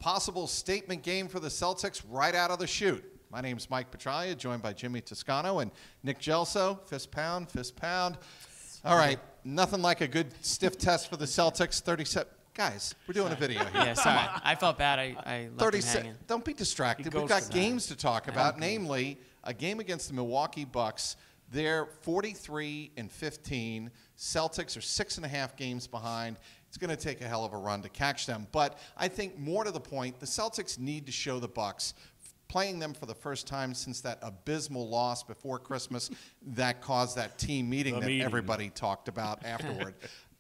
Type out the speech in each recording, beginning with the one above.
possible statement game for the Celtics right out of the chute. My name's Mike Petraglia, joined by Jimmy Toscano and Nick Gelso. Fist pound, fist pound. All right, nothing like a good stiff test for the Celtics. 37. Guys, we're doing a video here. Yeah, sorry. I felt bad. I left him hanging. Don't be distracted. We've got games to talk about, namely a game against the Milwaukee Bucks. They're 43-15. Celtics are 6.5 games behind. It's going to take a hell of a run to catch them. But I think more to the point, the Celtics need to show the Bucks, playing them for the first time since that abysmal loss before Christmas that caused that team meeting everybody talked about afterward.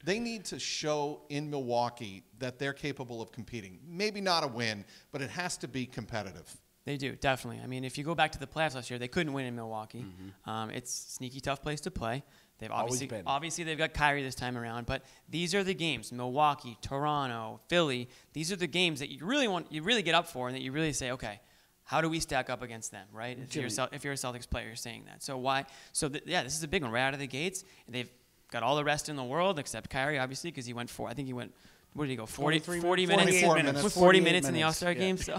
They need to show in Milwaukee that they're capable of competing. Maybe not a win, but it has to be competitive. They do, definitely. I mean, if you go back to the playoffs last year, they couldn't win in Milwaukee. It's a sneaky tough place to play. They've obviously they've got Kyrie this time around, but these are the games: Milwaukee, Toronto, Philly. These are the games that you really get up for, and that you really say, okay, how do we stack up against them, right? If you're a Celtics player, you're saying that. So why? So this is a big one right out of the gates. They've got all the rest in the world except Kyrie, obviously, because he went I think he went. What did he go? 40 minutes. 40 minutes in the All-Star game. So,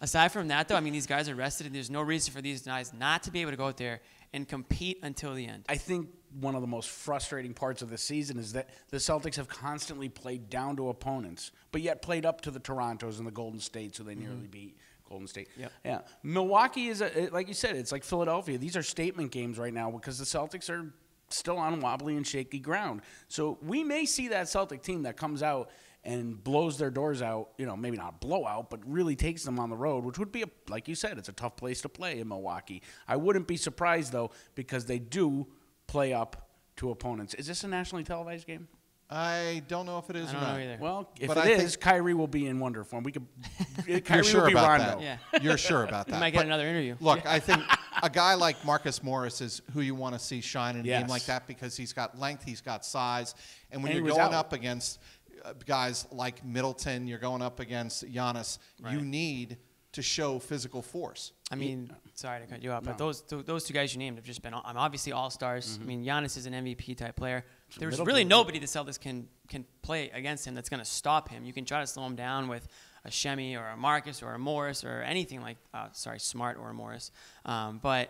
aside from that, though, I mean, these guys are rested, and there's no reason for these guys not to be able to go out there and compete until the end. I think one of the most frustrating parts of the season is that the Celtics have constantly played down to opponents, but yet played up to the Torontos and the Golden States, who they nearly beat. Golden State. Yep. Yeah. Milwaukee is, like you said, it's like Philadelphia. These are statement games right now because the Celtics are still on wobbly and shaky ground. So we may see that Celtic team that comes out and blows their doors out, maybe not a blowout, but really takes them on the road, which would be, like you said, it's a tough place to play in Milwaukee. I wouldn't be surprised, though, because they do play up to opponents. Is this a nationally televised game? I don't know if it is or not. Either. Well, if it is, Kyrie will be in wonder form. Kyrie will be Rondo. Yeah. You're sure about that? You might get another interview. Look, I think a guy like Marcus Morris is who you want to see shine in a game like that because he's got length, he's got size, and when you're going up against guys like Middleton, you're going up against Giannis, you need to show physical force. I mean, sorry to cut you off, but those two guys you named have just been obviously all-stars. I mean, Giannis is an MVP-type player. There's really nobody the Celtics can play against him that's going to stop him. You can try to slow him down with a Shemi or a Marcus or a Morris or anything like Smart or a Morris. But,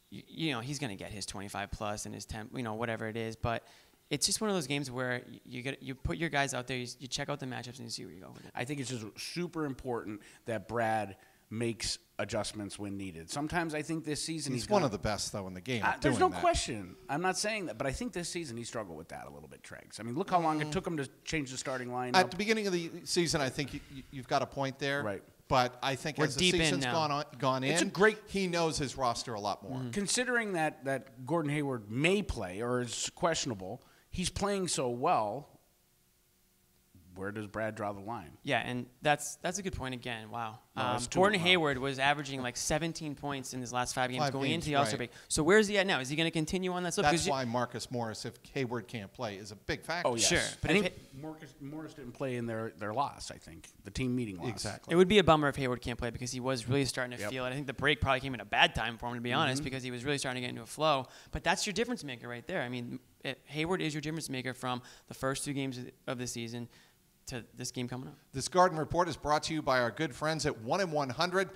he's going to get his 25-plus and his 10, whatever it is. But it's just one of those games where you put your guys out there, you check out the matchups, and you see where you go with it. I think it's just super important that Brad makes adjustments when needed. Sometimes I think this season he's one of the best, though, in the game. There's no question. I'm not saying that, but I think this season he struggled with that a little bit, Tregs. I mean, look how long it took him to change the starting lineup. At the beginning of the season, I think you've got a point there. Right. But I think as the season's gone in, he knows his roster a lot more. Considering that Gordon Hayward may play or is questionable, he's playing so well. Where does Brad draw the line? Yeah, and that's a good point again. Wow. Gordon Hayward was averaging like 17 points in his last 5 games going into the All-Star break. So where's he at now? Is he going to continue on that stuff? That's why Marcus Morris, if Hayward can't play, is a big factor. Oh, yes. Sure. But Morris didn't play in their loss, I think, the team meeting loss. Exactly. It would be a bummer if Hayward can't play because he was really starting to feel it. I think the break probably came at a bad time for him, to be honest, because he was really starting to get into a flow. But that's your difference maker right there. I mean, Hayward is your difference maker from the first 2 games of the season to this game coming up. This Garden Report is brought to you by our good friends at 1-in-100.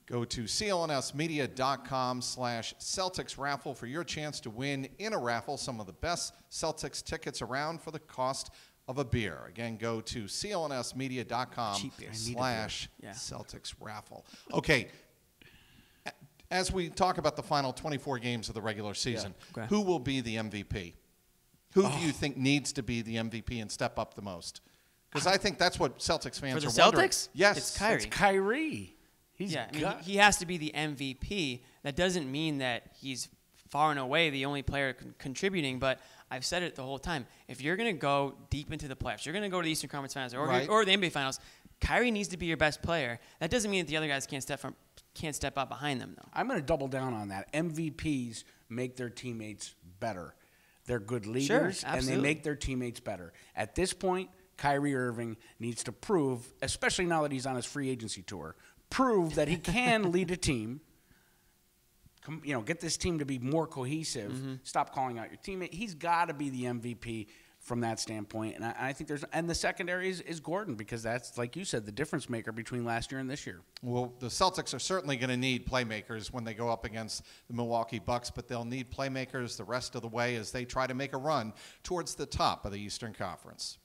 Go to clnsmedia.com/Celtics raffle for your chance to win in a raffle some of the best Celtics tickets around for the cost of a beer. Again, go to clnsmedia.com/Celtics raffle. Okay. As we talk about the final 24 games of the regular season, who will be the MVP? Who do you think needs to be the MVP and step up the most? Because I think that's what Celtics fans are wondering. Celtics? Yes. It's Kyrie. It's Kyrie. He has to be the MVP. That doesn't mean that he's far and away the only player contributing, but I've said it the whole time. If you're going to go deep into the playoffs, you're going to go to the Eastern Conference Finals or the NBA Finals, Kyrie needs to be your best player. That doesn't mean that the other guys can't step up behind them, though. I'm going to double down on that. MVPs make their teammates better. They're good leaders, and they make their teammates better. At this point, Kyrie Irving needs to prove, especially now that he's on his free agency tour, prove that he can lead a team, get this team to be more cohesive, stop calling out your teammate. He's got to be the MVP from that standpoint. And I think and the secondary is Gordon, because that's, like you said, the difference maker between last year and this year. Well, the Celtics are certainly going to need playmakers when they go up against the Milwaukee Bucks, but they'll need playmakers the rest of the way as they try to make a run towards the top of the Eastern Conference.